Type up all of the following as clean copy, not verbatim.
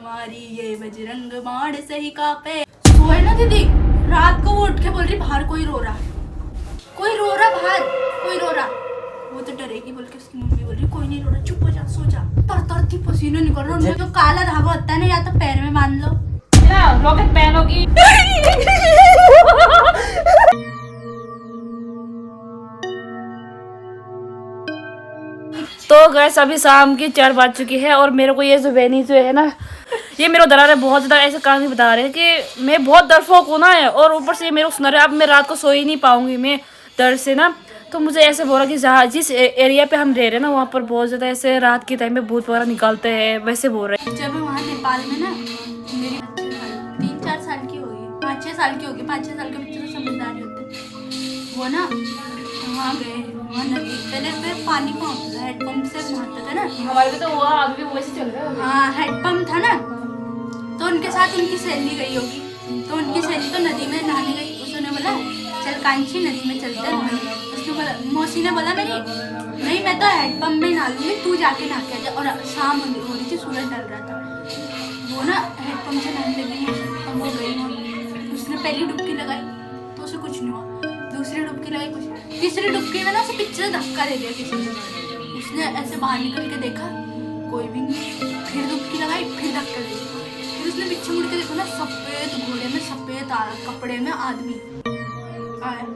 हमारी ये बजरंग बाण सही कापे। सोए ना दीदी, रात को वो उठ के बोल रही बाहर कोई रो रहा, कोई रो रहा बाहर, कोई रो रहा। वो तो डरेगी बोल के उसकी मम्मी बोल रही कोई नहीं रो रहा, चुप हो जा, सो जा। तर थी पसीने निकल रहा है। जो काला धागा होता है ना, या तो पैर में बांध लो, रॉकेट पहनोगी। तो गैस अभी शाम की 4 बज चुकी है और मेरे को ये जो बेनी जो है ना, ये मेरे को डरा रहे बहुत ज्यादा। ऐसे कहानी बता रहे हैं कि मैं बहुत डरपोक हूँ ना है, और ऊपर से ये मेरे को सुना रहे अब मैं रात को सो ही नहीं पाऊंगी मैं डर से ना। तो मुझे ऐसे बोला कि जहाँ जिस एरिया पे हम रह रहे हैं ना, वहाँ पर बहुत ज्यादा ऐसे रात के टाइम में भूत वगैरह निकलते हैं, वैसे बोल रहे हैं। जब वहाँ नेपाल में ना मेरी 3-4 साल की होगी, 5-6 साल की होगी, 5-6 साल के बच्चे तो समझदारी होते। वो ना वहाँ गए, वहाँ नदी पहले पे पानी में होता था, हैंडपम्प से नहाते थे ना हमारे भी तो हुआ, अभी भी वैसे चल रहा है। हाँ हैंडपम्प था ना, तो उनके साथ उनकी सहेली गई होगी, तो उनकी सहेली तो नदी में नहाने गई। उसने बोला चल कांची नदी में चलते हैं। उसने बोला, मौसी ने बोला मेरी नहीं मैं तो हैंडपम्प में नहा लूँगी, तू जाके नहा के आ जा। और शाम हो रही थी, सूरज ढल रहा था। वो ना हैंडपम्प से नहाने लगी, तो वो गई, उसने पहली डुबकी लगाई तो उसे कुछ नहीं हुआ, दूसरी डुबकी लगाई कुछ, तीसरी डुबकी में ना उसे पीछे से धक्का दे दिया किसी ने। उसने ऐसे बाहर निकल के देखा कोई भी नहीं, फिर डुबकी लगाई, फिर धक्का दे दिया। फिर उसने पीछे मुड़ के देखा ना, सफेद घोड़े में सफेद कपड़े में आदमी आया।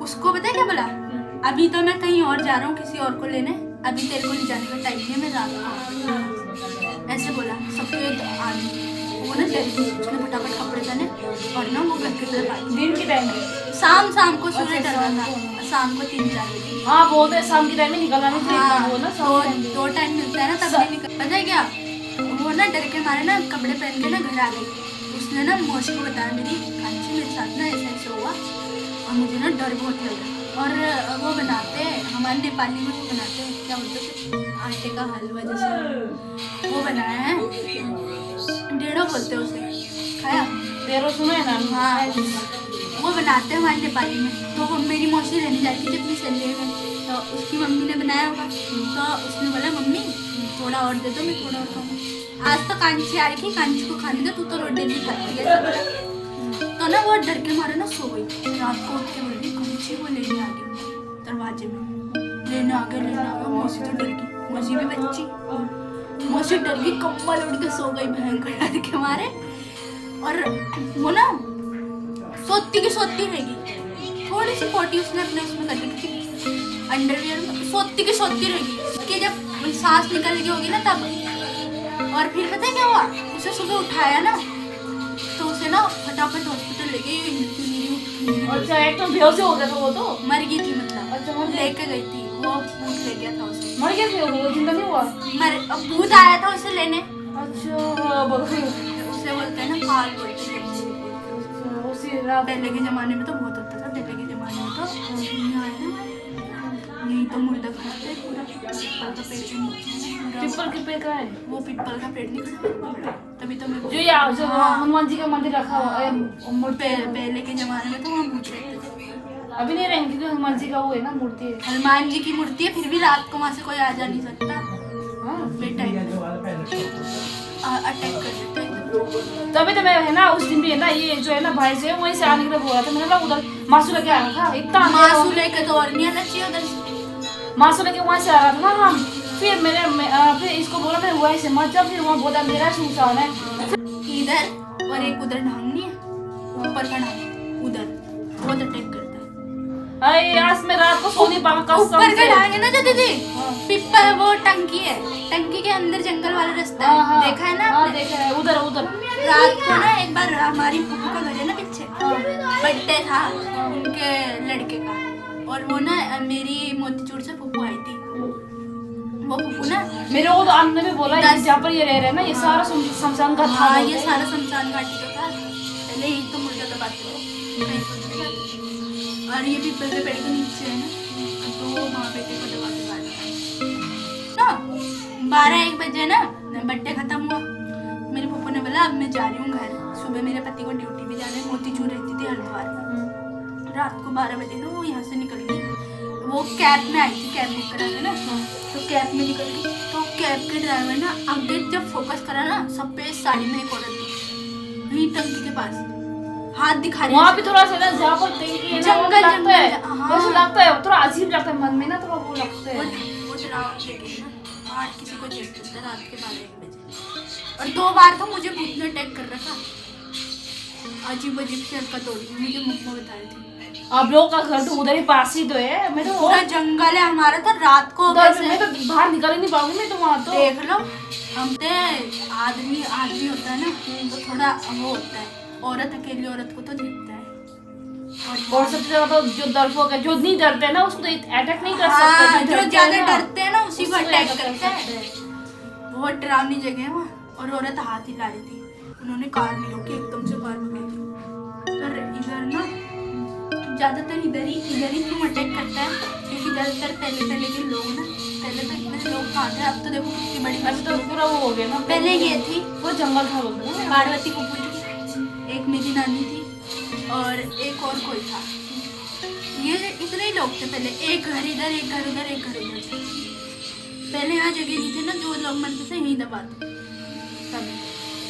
उसको पता है क्या बोला, अभी तो मैं कहीं और जा रहा हूँ किसी और को लेने, अभी तेरे को ले जाने का टाइम नहीं है, मैं रात ऐसे बोला सफेद आदमी। वो ना डर गई, उसने फटाफट कपड़े पहने और ना वो घर की तरफ आई। दिन के टाइम शाम को सूरज ढल रहा था, शाम को 3-4 बजे। हाँ बोलते हैं शाम के टाइम में निकलना नहीं हाँ, वो ना दो टाइम मिलता है ना, तब नहीं निकल। पता है क्या, वो ना डर के मारे ना कपड़े पहन के ना घर आ गई। उसने ना मौसी को बताया मेरी कांची मेरे साथ ना ऐसा ऐसा हुआ और मुझे ना डर बहुत लगा। और वो बनाते हैं हमारे नेपाली में, वो बनाते हैं क्या बोलते हैं, आटे का हलवा जैसे वो बनाया है, डेढ़ो बोलते हैं उसे, खाया तेरो सुनो है ना। हाँ वो बनाते हैं हमारे नेपाली में। तो वो मेरी मौसी रहने जाती थी अपनी सहेली में, तो उसकी मम्मी ने बनाया होगा, तो उसने बोला मम्मी थोड़ा और दे दो, मैं थोड़ा और खाऊंगा। आज तो कांची आ रही थी, कांची को खाने दो, तू तो रोटी नहीं खाती है। तो ना वो डर के मारे ना सो गई। रात को उठ के बोल रही कांची को लेने आ गई, दरवाजे में लेने आ गया। मौसी तो डर गई, मौसी भी बच्ची, मौसी डर गई, कम्बल उड़ के सो गई भयंकर डर के मारे। और वो ना सोती की सोती रहेगी, थोड़ी सी पोटी उसने अपने उसमें कर ली थी अंडरवियर में, सोती की सोती रहेगी। उसकी जब सांस निकल गई होगी ना तब। और फिर पता है क्या हुआ, उसे सुबह उठाया ना तो उसे ना फटाफट हॉस्पिटल ले गई। अच्छा एक तो बेहोश हो गया था वो, तो मर गई थी मतलब। अच्छा लेके गई थी, वो भूत ले गया था उसे। मर गया था वो, जिंदा नहीं हुआ। अब भूत आया था उसे लेने। अच्छा उसे बोलते हैं ना काल बोलते हैं। उसी रात पहले के जमाने में तो बहुत होता था, पहले के जमाने में तो यही तो मुर्दा खाते पूरा पिप्पल का पेड़ नहीं, पिपल के पेड़ का है वो पिप्पल का पेड़ नहीं खड़ा, तभी तो मैं जो यहाँ जो हनुमान जी का मंदिर रखा हुआ है। पहले के जमाने में तो वहाँ भूत रहते थे। अभी नहीं रहेंगे क्योंकि हनुमान जी का वो है ना मूर्ति है। हनुमान जी की मूर्ति है, फिर भी रात को वहाँ से कोई आ जा नहीं सकता। हाँ बेटा अटैक कर देते हैं। तभी तो मैं है ना उस दिन भी है ना, ये जो है ना भाई से वहीं से आने के लिए बोल रहा था। मैंने ना उधर मासू लेके आया था, इतना मासू लेके तो और नहीं आना चाहिए उधर से। मासू लेके वहाँ से आ रहा था ना हम। फिर फिर इसको बोला मैं वहीं से मत जा, फिर वहाँ बोला मेरा सुनसान है इधर और एक उधर ढंग नहीं है, ऊपर का ढंग उधर बहुत अटैक करता है। अरे आज मैं रात को सो नहीं पाऊंगा। ऊपर का ढंग है ना जो दीदी, पिप्पल वो टंकी है, टंकी के अंदर जंगल वाला रास्ता है, देखा है ना? हाँ देखा है, उधर उधर। रात को ना एक बार हमारी फूफू का घर है ना पीछे, बर्थडे था उनके लड़के का, और वो ना मेरी मोतीचूर से फूफू आई थी। वो फूफू ना मेरे को तो अन्ना भी बोला जहाँ पर ये रह रहे हैं ना, ये सारा शमशान घाट था। हाँ ये सारा शमशान घाटी का था, पहले ही तो मुर्गा दबाते थे। और ये पीपल के पेड़ के नीचे है ना, तो वहाँ बेटे को दबा के काटा ना। 12-1 बजे ना बर्थडे खत्म हुआ, मेरे पापा ने बोला अब मैं जा रही हूँ घर। सुबह मेरे पति को ड्यूटी भी जाना है, मोतीचूर रहती थी हरिद्वार। रात को 12 बजे ना वो यहाँ से निकल गई, वो कैब में आई थी, कैब बुक करा के ना, तो कैब में निकल गई। तो कैब के ड्राइवर ना आगे जब फोकस करा ना, सफेद साड़ी में एक औरत थी वहीं टंकी के पास, हाथ दिखा रही। वहाँ भी थोड़ा सा ना जहाँ पर देखिए ना जंगल लगता है, हाँ। वैसे लगता है थोड़ा अजीब लगता है मन में ना, थोड़ा वो लगता है। वो डरावनी जगह है ना, बाहर किसी को देख सकता है रात के 12-1 बजे। और 2 बार तो मुझे भूत ने अटैक कर रखा, अजीब अजीब से हरकत हो रही थी, मुझे मम्मा बता रही थी। आप लोग का घर तो उधर ही पास ही तो है, मैं तो पूरा जंगल है हमारा, तो रात को उधर मैं तो बाहर निकल ही नहीं पाऊंगी मैं तो वहाँ तो। देख लो, हम तो आदमी होता है ना तो थोड़ा वो होता है, औरत अकेली औरत को तो दिखता है। और सबसे ज्यादा तो जो डरपोक है, जो नहीं डरते हैं ना उसको तो अटैक नहीं कर हाँ, सकते। जो ज्यादा डरते हैं ना उसी को उसको अटैक attack करते हैं। बहुत डरावनी जगह है वहाँ। और औरत हाथ हिला रही थी, उन्होंने कार नहीं रोकी, एकदम से कार में गई। पर इधर ना ज्यादातर इधर ही क्यों अटैक करता है, क्योंकि ज्यादातर पहले के लोग ना, पहले तो इतने लोग कहाँ थे, अब तो देखो कितनी बड़ी अभी तो पूरा वो हो गया ना। पहले ये थी वो जंगल था बोलते हैं। पार्वती फूफू थी, एक मेरी नानी थी और एक और कोई था। ये इतने ही लोग थे पहले, एक घर इधर एक घर उधर एक घर उधर। पहले यहाँ जगह नहीं थी ना, जो लोग मरते थे यहीं दबाते तभी।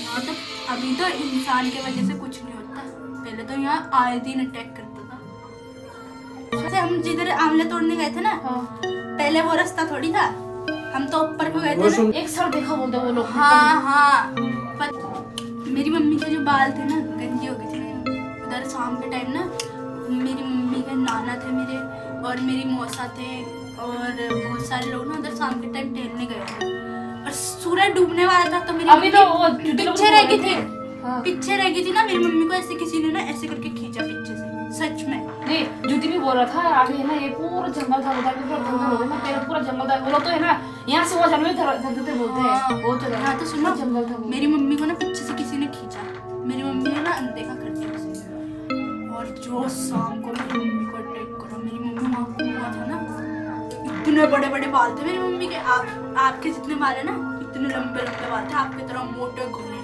यहाँ तो अभी तो इंसान के वजह से कुछ नहीं होता, पहले तो यहाँ आए दिन अटैक करता था। जैसे हम जिधर आंवले तोड़ने गए थे ना, पहले वो रास्ता थोड़ी था, हम तो ऊपर को गए थे ना। एक सर देखा बोलते वो लोग। हाँ पर मेरी मम्मी के जो बाल थे ना गंजे हो गए थे उधर। शाम के टाइम ना मेरी मम्मी के नाना थे मेरे, और मेरी मौसा थे, और बहुत सारे लोग ना उधर शाम के टाइम टहलने गए थे। और सूरज डूबने वाला था तो मेरी अभी तो वो पीछे रह गई थी। हाँ। पीछे रह गई थी ना, मेरी मम्मी को ऐसे किसी ने ना ऐसे करके खींचा पीछे से, सच में। नहीं ज्योति भी बोल रहा था आगे है ना, ये पूरा जंगल था उधर भी, पूरा जंगल हो गया ना, पहले पूरा जंगल था। वो लोग तो है ना यहाँ से वहाँ जाने में धरते बोलते हैं। वो तो हाँ तो सुनो, जंगल था। मेरी मम्मी को ना पीछे से किसी ने खींचा, मेरी मम्मी ने ना अनदेखा कर दिया उसे। और जो शाम को मेरी मम्मी को अटैक करा, मेरी मम्मी वहाँ हुआ था ना, इतने बड़े बड़े बाल थे मेरी मम्मी के, आपके जितने बाल है ना, इतने लंबे लंबे बाल थे, आपकी तरह मोटे घने।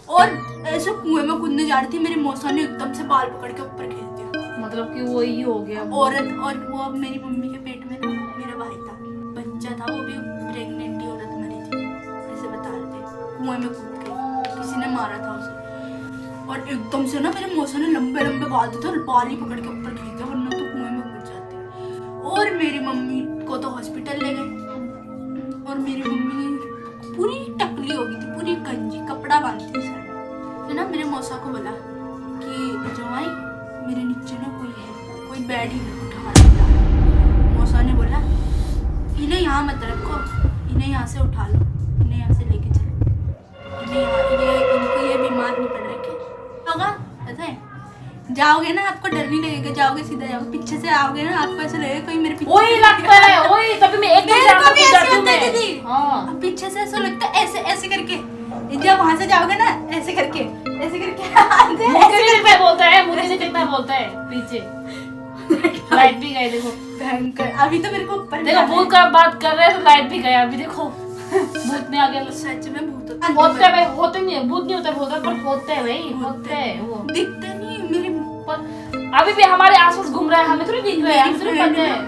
और ऐसे कुएं में कूदने जा रही थी, मेरी मौसा ने एकदम से बाल पकड़ के ऊपर खींच दिया। मतलब कि वो ही हो गया औरत। और वो अब मेरी मम्मी के पेट में ना मेरा भाई था, बच्चा था, वो भी प्रेग्नेंट ही औरत मरी थी, ऐसे बता रहे थे। कुएं में कूद के किसी ने मारा था उसे। और एकदम से ना मेरे मौसा ने लंबे लंबे बाल थे तो बाल ही पकड़ के ऊपर खींच दिया, वरना तो कुएं में कूद जाते। और मेरी मम्मी को तो हॉस्पिटल ले गए, और मेरी मम्मी पूरी टकली हो गई थी, पूरी गंजी, कपड़ा बांधती थी सर में। तो ना मेरे मौसा को बोला कि जवाई मेरे नीचे ना कोई है, कोई बेड ही उठा रहा है। मौसा ने बोला इन्हें यहाँ मत रखो, इन्हें यहाँ से उठा लो, इन्हें यहाँ से लेके चलो, इनको ये बीमार नहीं पड़ रखे होगा। पता है जाओगे ना आपको डर नहीं लगेगा, जाओगे सीधा जाओगे, पीछे से आओगे ना आपको ऐसा लगेगा कोई मेरे पीछे। वही लगता है, वही तभी मैं एक पीछे से ऐसा लगता है, ऐसे ऐसे करके। जब वहां से जाओगे ना ऐसे करके मुझे बोलता है, मुझे से कितना बोलता है पीछे। लाइट भी गई देखो, भयंकर। अभी तो मेरे को ऊपर देखो भूत का बात कर रहे हैं तो लाइट भी गया अभी देखो। भूत ने आगे सच में भूत होते हैं भाई, होते नहीं है, भूत नहीं होता बोलता, पर होते हैं भाई, होते हैं वो। दिखते नहीं मेरे पर अभी भी हमारे आसपास घूम रहा है, हमें थोड़ी दिख रहा है, हमें थोड़ी पता है।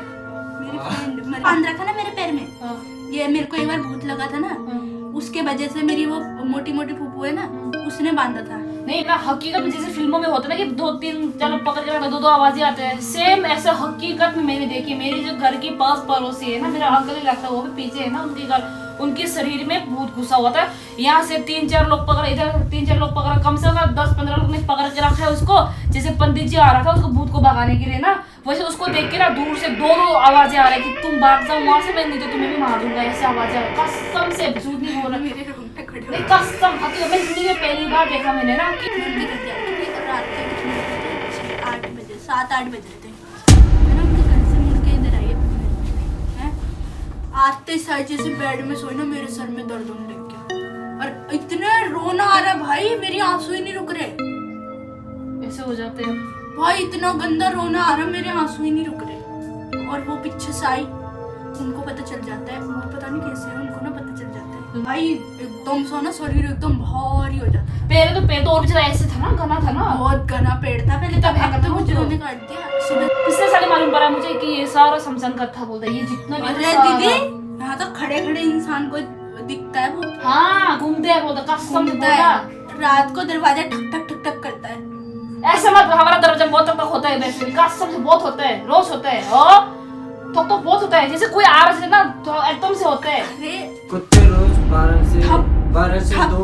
मेरी फ्रेंड बांध रखा ना मेरे पैर में, ये मेरे को एक बार भूत लगा था ना, उसके वजह से मेरी वो मोटी मोटी फूफू है ना, उसने बांधा था। नहीं ना हकीकत में जैसे फिल्मों में होता है ना कि 2-3 चलो पकड़ के रखा, 2-2 आवाजें आते हैं, सेम ऐसा हकीकत में मैंने देखी। मेरी जो घर की पास पड़ोसी है ना, मेरा अंकल ही लगता है, वो भी पीछे है ना उनके घर, उनके शरीर में भूत घुसा हुआ था। यहाँ से 3-4 लोग पकड़, इधर 3-4 लोग पकड़, कम से कम 10-15 लोग ने पकड़ के रखा है उसको। जैसे पंडित जी आ रहा था उसको भूत को भगाने के लिए ना, वैसे उसको देख के ना दूर से 2 आवाजें आ रही कि तुम भाग जाओ वहां से, मैं नहीं तो तुम्हें भी मार दूंगा, ऐसे आवाजें। कसम से झूठ नहीं बोल रहा, मेरे रोंगटे खड़े हो नहीं कसम हकीकत में जिंदगी में पहली बार देखा मैंने ना कि रात के 8 बजे 7-8 बज रहे थे, मैंने उनके घर से मुड़ के इधर आई है, आते साथ जैसे बेड में सोई ना, मेरे सर में दर्द होने लग गया, और इतने रोना आ रहा भाई, मेरी आंसू ही नहीं रुक रहे, ऐसे हो जाते हैं भाई, इतना गंदा रोना आ रहा, मेरे आंसू ही नहीं रुक रहे। और वो पीछे से आई, उनको पता चल जाता है, वो पता नहीं कैसे उनको ना पता चल जाता है भाई, एकदम सा ना शरीर एकदम भारी हो जाता है। पहले तो पेड़ तो और भी ज्यादा ऐसे था ना, घना था ना, बहुत घना पेड़ था पहले, तब अब तो मुझे उन्होंने काट दिया। सुबह पिछले साल मालूम पड़ा मुझे कि ये सारा समसन का था बोलता है, ये जितना भी अरे दीदी यहाँ तो खड़े खड़े इंसान को दिखता है वो, हाँ घूमते हैं वो तो कसम से घूमता बोला। है। रात को दरवाजा ठक ठक ठक ठक करता है। ऐसे मत, हमारा दरवाजा बहुत तक होता है वैसे, कसम से बहुत होता है, रोज होता है। और तो बहुत होता है, जैसे कोई आ रहा है ना तो एकदम से होता है। अरे कुत्ते रोज 12 से ठप, 2 और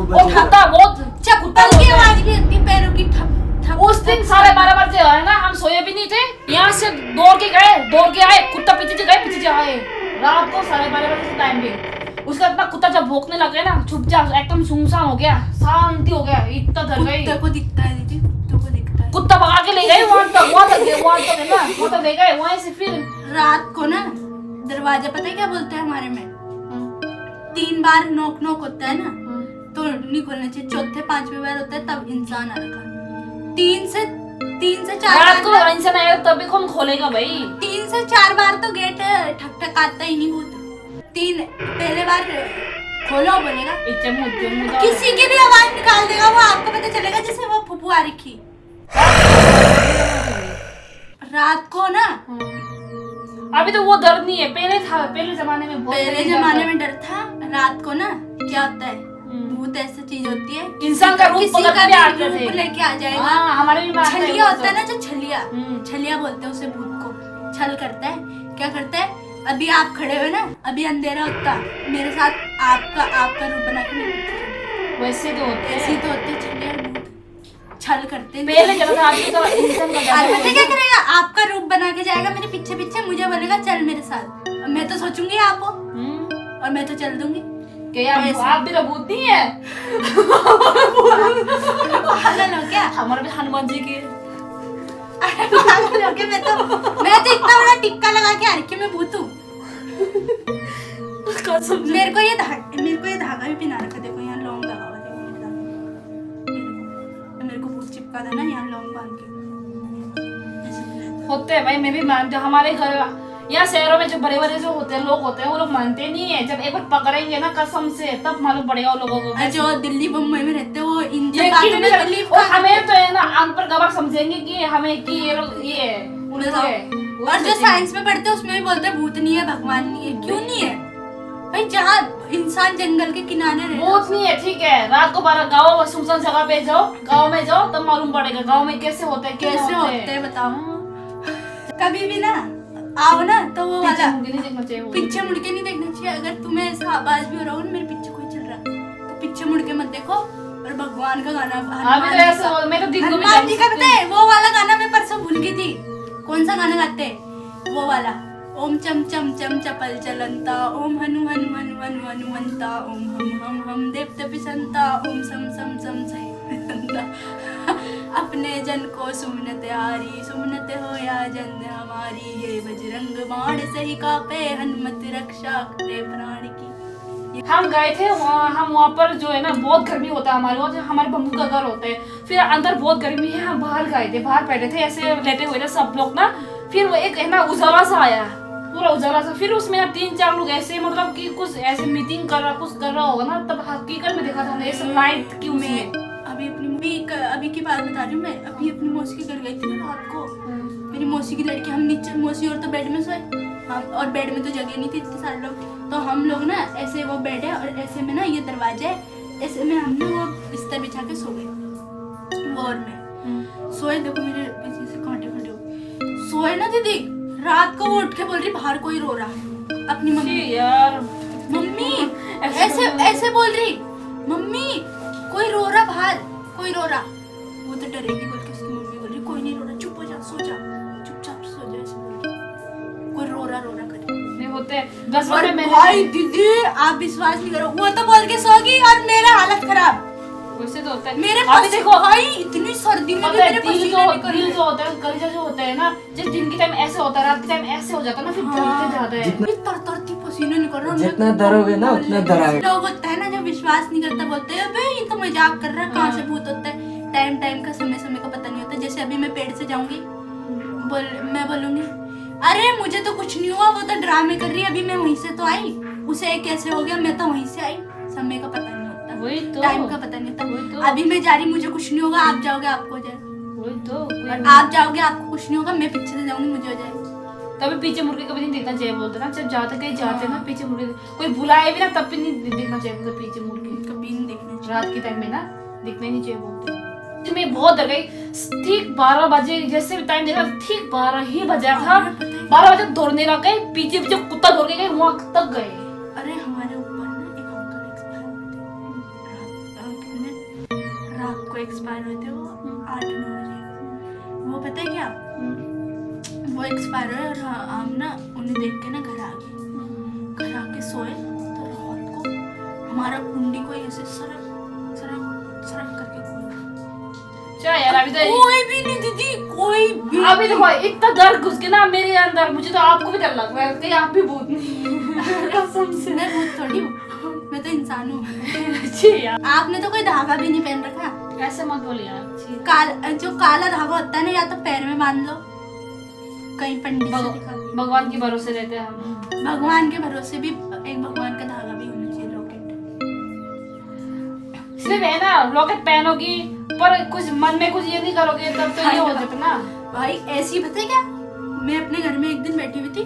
बजे कुत्ता बहुत चप्पल की आवाज भी होती है, पैरों की ठप ठप। उस दिन 12:30 बजे है ना, हम सोए भी नहीं थे, यहाँ से दौड़ के आए, कुत्ता पीछे से गए, पीछे से आए, रात को 12:30 बजे के टाइम पे। उसका इतना कुत्ता जब भौंकने लगे ना, चुपचाप एकदम सुनसान हो गया, शांति हो गया, इतना डर गई। कुत्ते को दिखता है दीदी, कुत्ते को दिखता है। कुत्ता भगा के ले गए वहां तक है ना, वहां तक ले गए, वहीं से फिर रात को ना दरवाजा पता है क्या बोलते हैं हमारे में, 3 बार नॉक नॉक होता है ना तो नहीं खोलना चाहिए, चौथे 5वें बार होता है तब इंसान आएगा। 3 से 4 रात को बार, इंसान आएगा तभी कौन खोलेगा भाई। 3 से 4 बार तो गेट ठक ठक आता ही नहीं भूत। 3 पहले बार खोलो बोलेगा, किसी की भी आवाज निकाल देगा वो, आपको पता चलेगा जैसे वो फुफू आ रखी। रात को ना अभी तो वो डर नहीं है, पहले था, पहले जमाने में बहुत पहले जमाने में डर था। रात को ना क्या होता है, भूत ऐसी चीज होती है, इंसान का रूप किसी पकड़ का के आते भी रूप थे। लेके आ जाएगा। हाँ, हमारे भी मारते हैं छलिया वो होता है सब। ना, जो छलिया, छलिया बोलते हैं उसे भूत को। छल करता है, क्या करता है, अभी आप खड़े हुए ना, अभी अंधेरा होता, मेरे साथ आपका रूप बना के मेरे पीछे चल जाएगा। वैसे तो होते ऐसे हैं, ही तो होते हैं छलिया और भूत, छल करते हैं। पहले चला था, आजकल तो इंसान का और ज्यादा पता है क्या करेगा, आपका रूप बना के जाएगा मेरे पीछे पीछे, मुझे बोलेगा चल मेरे साथ। अब मैं तो सोचूंगी आप हो और मैं तो चल दूंगी। क्या आप भी तो भूत नहीं है। पागल हो क्या? हमारे भी हनुमान जी की अरे पागल हो क्या? मैं तो इतना बड़ा टिक्का लगा के आ रखी, मैं भूत हूँ। कसम से। मेरे को ये धागा भी पहना रखा, देखो यहाँ लौंग लगा हुआ, देखो मेरे धागे। मेरे को भूत चिपका था ना यहाँ लौंग बांध के, ऐसे पहना था। होते हैं भाई, मैं भी मानती हूँ। हमारे घर यहाँ शहरों में जो बड़े बड़े जो होते हैं लोग होते हैं, वो लोग मानते नहीं है। जब एक बार पकड़ेंगे ना कसम से, तब मालूम पड़ेगा उन लोगों को। और जो दिल्ली बम्बई में रहते हैं वो इन सब ये बातों कि में नहीं, बिलीव और करते हमें तो है ना अनपढ़ गवार समझेंगे कि हमें कि ये लोग ये है, उनको बताओ। है। वो और जो सोचेंगे। साइंस में पढ़ते हैं उसमें भी बोलते हैं भूत नहीं है, भगवान नहीं है। क्यों नहीं है भाई? जहाँ इंसान जंगल के किनारे रहता भूत नहीं है, ठीक है। रात को 12 गाँव सुनसान जगह पे जाओ, गाँव में जाओ, तब मालूम पड़ेगा गाँव में कैसे होते हैं, कैसे होते हैं बताओ। कभी भी ना आओ ना तो वो वाला नहीं देखना चाहिए वो। पीछे मुड़ के नहीं देखना चाहिए। अगर तुम्हें ऐसा आवाज भी हो रहा हो ना मेरे पीछे कोई चल रहा है, तो पीछे मुड़ के मत देखो और भगवान का गाना, अभी तो ऐसे हो, मैं तो दिन को भी हनुमान जी का जान पता है वो वाला गाना मैं परसों भूल गई थी। कौन सा गाना गाते हैं वो वाला, ओम चम चम चम चपल चलंता, ओम हनु हनु हनु हनु हनुमंता, ओम हम देव पिसंता, ओम सम सम सम सही अपने जन को सुमनते हारी, सुमनते हो या जन हमारी, ये बजरंग बाण सही कापे, हनुमत रक्षा करे प्राण की। हम गए थे वहाँ, हम वहाँ पर जो है ना बहुत गर्मी होता है हमारे वहाँ, हमारे बम्बू का घर होता है। फिर अंदर बहुत गर्मी है, हम बाहर गए थे, बाहर बैठे थे ऐसे लेटे हुए थे सब लोग ना। फिर वो एक है ना उजाला सा आया, पूरा उजाला सा। फिर उसमें ना 3-4 लोग ऐसे मतलब कि कुछ ऐसे मीटिंग कर रहा, कुछ कर रहा होगा ना, तब हकीकत में देखा था हमने ऐसे लाइट की उसमें। अभी की बात बता रही हूँ मैं। अभी अपनी मौसी के घर गई थी ना रात को, मेरी मौसी की लड़की, हम नीचे मौसी और तो बेड में सोए, हम और बेड में तो जगह नहीं थी इतने सारे लोग, तो हम लोग ना ऐसे, वो बेड है और ऐसे में ना ये दरवाजा है, ऐसे में हमने वो बिस्तर बिछा के सो गए वॉर में सोए। देखो मेरे पीछे से कांटे कांटे हो सोए ना दीदी। रात को वो उठ के बोल रही बाहर कोई रो रहा है, अपनी मम्मी यार मम्मी ऐसे बोल रही, मम्मी कोई रो रहा बाहर, कोई रो रहा। वो तो डरेगी बोल के उसकी मम्मी बोल रही कोई नहीं रो रहा, चुप हो जा, सो जा, चुपचाप सो जा, ऐसे बोल रही। कोई रो रहा कर नहीं होते 10 और बजे भाई दीदी आप विश्वास नहीं करो, वो तो बोल के सोगी और मेरा हालत खराब। वैसे तो होता है। मेरे अभी देखो भाई इतनी सर्दी में भी पता है मेरे दिल पसीने जो निकल दिल रहे। जो होता है, कलेजा जो होता है ना, जिस दिन के टाइम ऐसे होता है, रात के टाइम ऐसे हो जाता है ना, फिर जलते जाता है। इतनी तरतरती पसीने निकल रहे हैं। जितना डरोगे ना उतना डराएगा। लोग होता है ना जो विश्वास नहीं करता, बोलते हैं अबे ये तो मजाक कर रहा है, कहाँ से भूत होता है। टाइम का समय का पता नहीं होता। जैसे अभी मैं पेड़ से जाऊंगी, मैं बोलूंगी अरे मुझे तो कुछ नहीं हुआ, वो तो ड्रामे कर रही है, अभी मैं वहीं से तो आई, उसे कैसे हो गया, मैं तो वहीं से आई। समय का पता नहीं होता, वही तो, टाइम का पता नहीं वही होता। तो। अभी मैं जा रही, मुझे कुछ नहीं होगा, आप जाओगे आपको हो जाएगा, वही तो और आप जाओगे आपको कुछ नहीं होगा, मैं पीछे से जाऊंगी मुझे हो जाएगा। कभी पीछे मुड़ के कभी नहीं देखना चाहिए बोलते ना, जब जाते कहीं जाते ना पीछे मुड़ के, कोई बुलाए भी ना तब भी नहीं देखना चाहिए बोलते, पीछे मुड़ के कभी नहीं देखना चाहिए। रात के टाइम में ना दिखना ही नहीं चाहिए बोलते। मैं बहुत डर गई, ठीक 12 बजे जैसे भी टाइम देखा ठीक 12 ही बजा था, 12 बजे दौड़ने लग गए, पीछे पीछे कुत्ता दौड़ के गए, वहां तक गए। अरे हमारे ऊपर ना एक अंकल एक्सपायर हुए थे, रात को एक्सपायर हुए थे, वो 8-9 बजे। वो पता है क्या, वो एक्सपायर हुए और हम ना उन्हें देख के ना घर आ गए। घर आके सोए तो रात को हमारा कुंडी को ऐसे सरक सरक सरक करके खोला। क्या यार, अभी तो कोई भी नहीं दीदी, कोई भी अभी देखो इतना डर घुस गया ना मेरे अंदर, मुझे तो आपको भी डर लग रहा है कि आप भी भूत नहीं। कसम से मैं भूत थोड़ी हूँ, मैं तो इंसान हूँ। अच्छी यार, आपने तो कोई धागा भी नहीं पहन रखा। ऐसे मत बोलिए यार। जो काला धागा होता है ना, या तो पैर में बांध लो, कहीं पंडित से दिखा दो। भगवान के भरोसे रहते हैं हम। भगवान के भरोसे भी एक भगवान का धागा भी होना चाहिए, लॉकेट। सिर्फ है ना लॉकेट पहनोगी पर कुछ मन में कुछ ये नहीं करोगे तब तो ये हो जाता ना। भाई ऐसी पता है क्या, मैं अपने घर में एक दिन बैठी हुई थी,